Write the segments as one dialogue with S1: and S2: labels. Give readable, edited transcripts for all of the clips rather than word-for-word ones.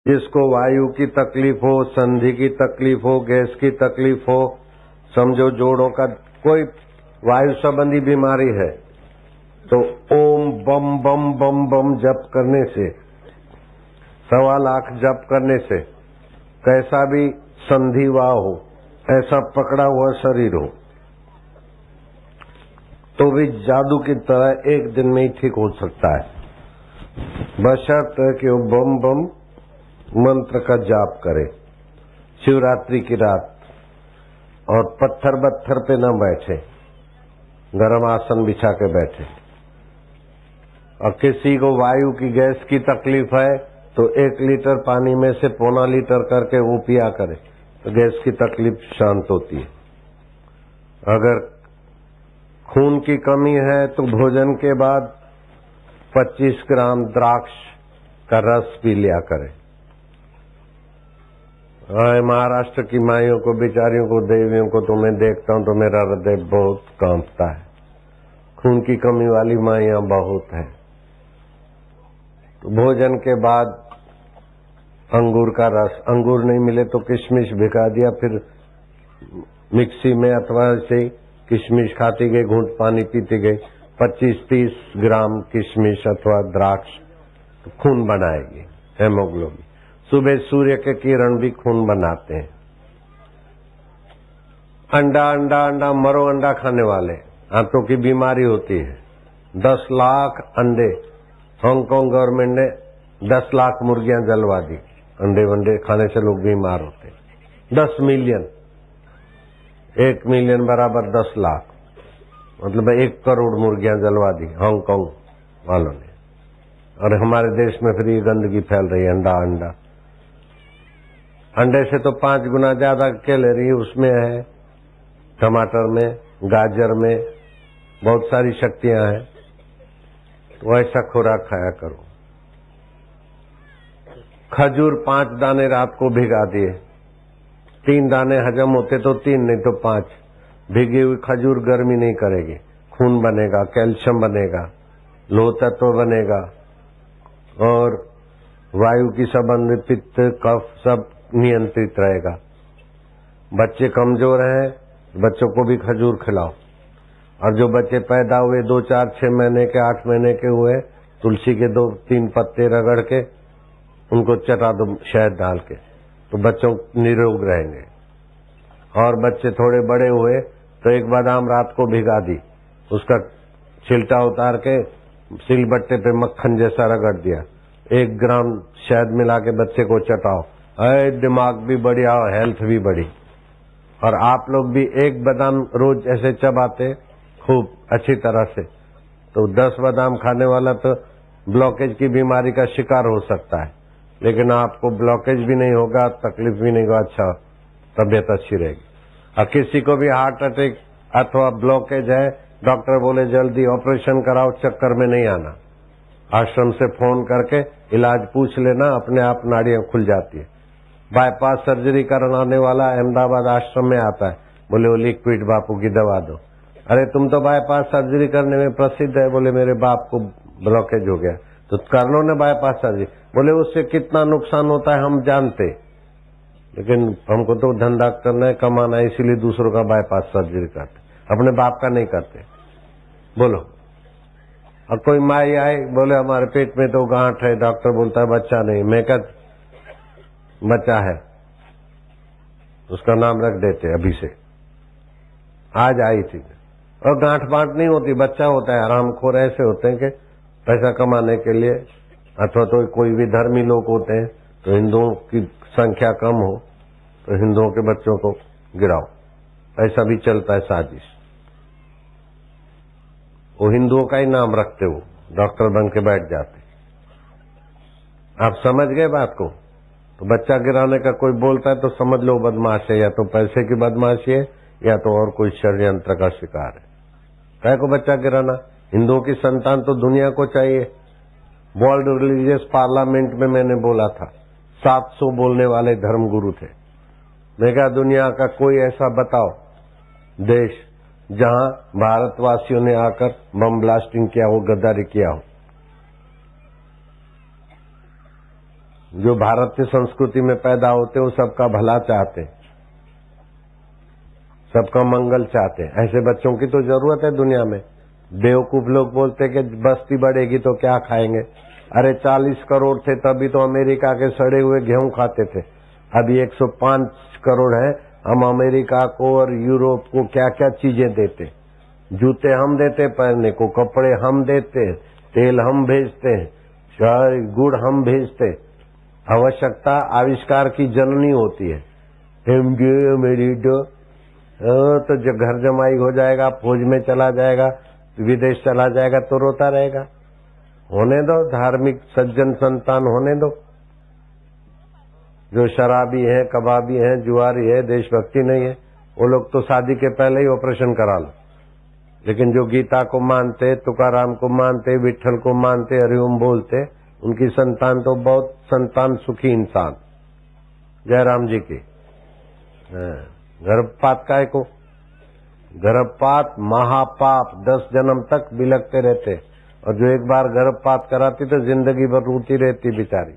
S1: जिसको वायु की तकलीफ हो, संधि की तकलीफ हो, गैस की तकलीफ हो, समझो जोड़ों का कोई वायु संबंधी बीमारी है, तो ओम बम बम बम बम जप करने से, 1.25 लाख जप करने से, कैसा भी संधि वाह हो, ऐसा पकड़ा हुआ शरीर हो, तो भी जादू की तरह एक दिन में ही ठीक हो सकता है, बशर्ते कि वो बम बम मंत्र का जाप करे शिवरात्रि की रात, और पत्थर बत्थर पे न बैठे, गरम आसन बिछा के बैठे। और किसी को वायु की गैस की तकलीफ है तो 1 लीटर पानी में से 1.25 लीटर करके वो पिया करे, तो गैस की तकलीफ शांत होती है। अगर खून की कमी है तो भोजन के बाद 25 ग्राम द्राक्ष का रस पी लिया करे। महाराष्ट्र की माइयों को, बेचारियों को, देवियों को तो मैं देखता हूं तो मेरा हृदय बहुत कांपता है। खून की कमी वाली माइयां बहुत है। तो भोजन के बाद अंगूर का रस, अंगूर नहीं मिले तो किशमिश भिगा दिया, फिर मिक्सी में अथवा से किशमिश खाती गई, घूंट पानी पीती गई, 25-30 ग्राम किशमिश अथवा द्राक्ष तो खून बनाएगी, हेमोग्लोबिन। सुबह सूर्य के किरण भी खून बनाते हैं। अंडा अंडा अंडा मरो अंडा खाने वाले, आंतों की बीमारी होती है। 10 लाख अंडे, हांगकांग गवर्नमेंट ने 10 लाख मुर्गियां जलवा दी। अंडे वंडे खाने से लोग बीमार होते हैं। 10 मिलियन, 1 मिलियन बराबर 10 लाख, मतलब 1 करोड़ मुर्गियां जलवा दी हांगकांग वालों ने। और हमारे देश में फिर ये गंदगी फैल रही है, अंडा अंडा। अंडे से तो 5 गुना ज्यादा कैलोरी उसमें है, टमाटर में, गाजर में बहुत सारी शक्तियां हैं, तो ऐसा खुराक खाया करो। खजूर 5 दाने रात को भिगा दिए, 3 दाने हजम होते तो 3 नहीं तो 5। भिगी हुई खजूर गर्मी नहीं करेगी, खून बनेगा, कैल्शियम बनेगा, लोह तत्व बनेगा, और वायु की संबंधित पित्त कफ सब नियंत्रित रहेगा। बच्चे कमजोर हैं, बच्चों को भी खजूर खिलाओ। और जो बच्चे पैदा हुए 2, 4, 6 महीने के, 8 महीने के हुए, तुलसी के 2-3 पत्ते रगड़ के उनको चटा दो शहद डाल के, तो बच्चों निरोग रहेंगे। और बच्चे थोड़े बड़े हुए तो 1 बादाम रात को भिगा दी, उसका छिलटा उतार के सिलबट्टे पे मक्खन जैसा रगड़ दिया, 1 ग्राम शहद मिला के बच्चे को चटाओ, दिमाग भी बढ़िया और हेल्थ भी बढ़ी। और आप लोग भी 1 बादाम रोज ऐसे चबाते खूब अच्छी तरह से, तो 10 बादाम खाने वाला तो ब्लॉकेज की बीमारी का शिकार हो सकता है, लेकिन आपको ब्लॉकेज भी नहीं होगा, तकलीफ भी नहीं होगा, अच्छा तबीयत अच्छी रहेगी। और किसी को भी हार्ट अटैक अथवा ब्लॉकेज है, डॉक्टर बोले जल्दी ऑपरेशन कराओ, चक्कर में नहीं आना, आश्रम से फोन करके इलाज पूछ लेना, अपने आप नाड़ियां खुल जाती है। बाईपास सर्जरी कराने वाला अहमदाबाद आश्रम में आता है, बोले वो लिक्विड बापू की दवा दो। अरे तुम तो बाईपास सर्जरी करने में प्रसिद्ध है, बोले मेरे बाप को ब्लॉकेज हो गया, तो कर लो ना बाईपास सर्जरी। बोले उससे कितना नुकसान होता है हम जानते, लेकिन हमको तो धंधा करना है, कमाना है, इसीलिए दूसरों का बाईपास सर्जरी करते, अपने बाप का नहीं करते। बोलो, और कोई माई आई बोले हमारे पेट में तो गांठ है, डॉक्टर बोलता है बच्चा नहीं, मैं कह बच्चा है, उसका नाम रख देते अभी से। आज आई थी, और गांठ बांट नहीं होती, बच्चा होता है। हरामखोर ऐसे होते हैं कि पैसा कमाने के लिए, अथवा तो कोई भी धर्मी लोग होते हैं, तो हिंदुओं की संख्या कम हो तो हिंदुओं के बच्चों को गिराओ, ऐसा भी चलता है साजिश। वो हिंदुओं का ही नाम रखते हो, डॉक्टर बन के बैठ जाते। आप समझ गए बात को? तो बच्चा गिराने का कोई बोलता है तो समझ लो बदमाश है, या तो पैसे की बदमाशी है या तो और कोई षड्यंत्र का शिकार है। काय को बच्चा गिराना? हिंदुओं की संतान तो दुनिया को चाहिए। वर्ल्ड रिलीजियस पार्लियामेंट में मैंने बोला था, 700 बोलने वाले धर्मगुरु थे। मैं कहा दुनिया का कोई ऐसा बताओ देश जहां भारतवासियों ने आकर बम ब्लास्टिंग किया हो, गद्दारी किया हो। जो भारतीय संस्कृति में पैदा होते वो सबका भला चाहते, सबका मंगल चाहते। ऐसे बच्चों की तो जरूरत है दुनिया में। बेवकूफ लोग बोलते कि बस्ती बढ़ेगी तो क्या खाएंगे। अरे 40 करोड़ थे तभी तो अमेरिका के सड़े हुए गेहूं खाते थे। अभी 105 करोड़ है। हम अमेरिका को और यूरोप को क्या क्या चीजें देते। जूते हम देते पहनने को, कपड़े हम देते, तेल हम भेजते, गुड़ हम भेजते। आवश्यकता आविष्कार की जननी होती है। तो जो घर जमाई हो जाएगा, फौज में चला जाएगा, विदेश चला जाएगा तो रोता रहेगा। होने दो, धार्मिक सज्जन संतान होने दो। जो शराबी है, कबाबी है, जुआरी है, देशभक्ति नहीं है, वो लोग तो शादी के पहले ही ऑपरेशन करा लो। लेकिन जो गीता को मानते, तुकाराम को मानते, विठल को मानते, हरिओम बोलते, उनकी संतान तो बहुत संतान सुखी इंसान। जयराम जी की गर्भपात काय को, गर्भपात महापाप, 10 जन्म तक बिलकते रहते। और जो एक बार गर्भपात कराती तो जिंदगी भर रोती रहती बेचारी।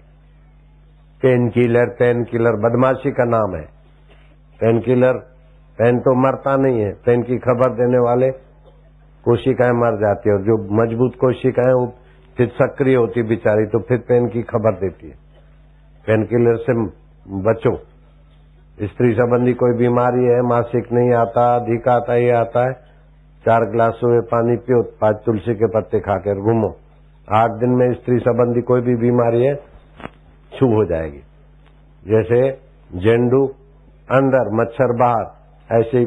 S1: पेन किलर बदमाशी का नाम है। पेन किलर, पेन तो मरता नहीं है, पेन की खबर देने वाले कोशिकाएं मर जाती है। और जो मजबूत कोशिकाएं वो फिर सक्रिय होती बेचारी, तो फिर पेन की खबर देती है। पेन किलर से बचो। स्त्री संबंधी कोई बीमारी है, मासिक नहीं आता, अधिक आता, ये आता है, 4 गिलास सुबह पानी पियो, 5 तुलसी के पत्ते खाकर घूमो। 8 दिन में स्त्री संबंधी कोई भी बीमारी है छू हो जाएगी। जैसे जेंडू अंदर, मच्छर बाहर, ऐसे ही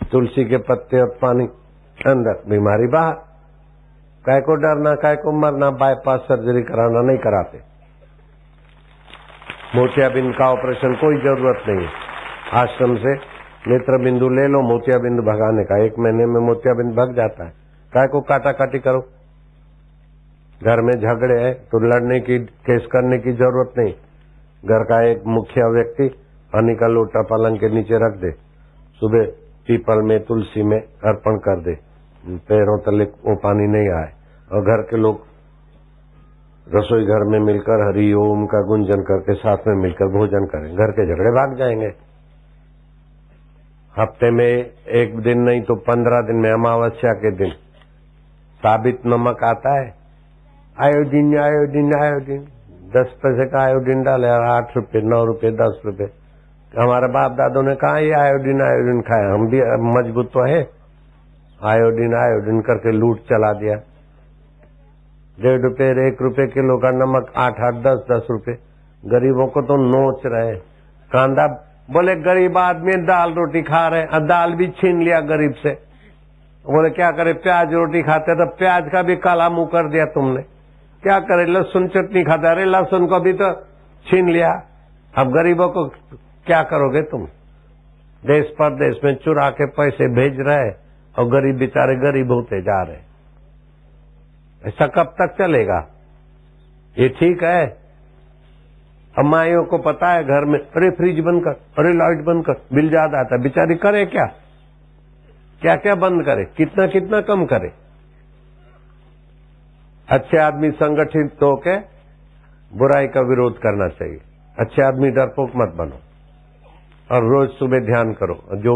S1: तुलसी के पत्ते और पानी अंदर, बीमारी बाहर। काय को डरना, काय को मरना, बाईपास सर्जरी कराना नहीं कराते। मोतियाबिंद का ऑपरेशन कोई जरूरत नहीं है। आश्रम से नेत्र बिंदु ले लो, मोतियाबिंद भगाने का, 1 महीने में मोतियाबिंद भग जाता है। काय को काटा काटी करो। घर में झगड़े है तो लड़ने की, केस करने की जरूरत नहीं। घर का एक मुखिया व्यक्ति पानी का लोटा पलंग के नीचे रख दे, सुबह पीपल में, तुलसी में अर्पण कर दे, पैरों तले वो पानी नहीं आए। और घर के लोग रसोई घर में मिलकर हरि ओम का गुंजन करके साथ में मिलकर भोजन करें, घर के झगड़े भाग जाएंगे। हफ्ते में 1 दिन नहीं तो 15 दिन में, अमावस्या के दिन साबित नमक आता है, आयोडीन आयोडीन आयोडीन, 10 पैसे का आयोडीन डाले, 8 रुपए, 9 रुपए, 10 रुपए। हमारे बाप दादों ने कहा ये आयोडीन आयोडीन खाया, हम भी मजबूत तो है। आयोडीन आयोडीन करके लूट चला दिया। 1.5 रुपए, 1 रुपए किलो का नमक, 8-8, 10-10 रुपए। गरीबों को तो नोच रहे। कांदा बोले गरीब आदमी दाल रोटी खा रहे, दाल भी छीन लिया गरीब से। बोले क्या करे, प्याज रोटी खाते, तो प्याज का भी काला मुंह कर दिया तुमने। क्या करे, लहसुन चटनी खाता, अरे लहसुन को भी तो छीन लिया। अब गरीबों को क्या करोगे तुम? देश परदेश में चुरा के पैसे भेज रहे और गरीब बेचारे गरीब होते जा रहे। ऐसा कब तक चलेगा? ये ठीक है? अब माइयों को पता है घर में, अरे फ्रिज बंद कर, अरे लाइट बंद कर, बिल ज्यादा आता है, बेचारी करे क्या? क्या क्या बंद करे, कितना कितना कम करे? अच्छे आदमी संगठित होके बुराई का विरोध करना चाहिए। अच्छे आदमी डरपोक मत बनो और रोज सुबह ध्यान करो। जो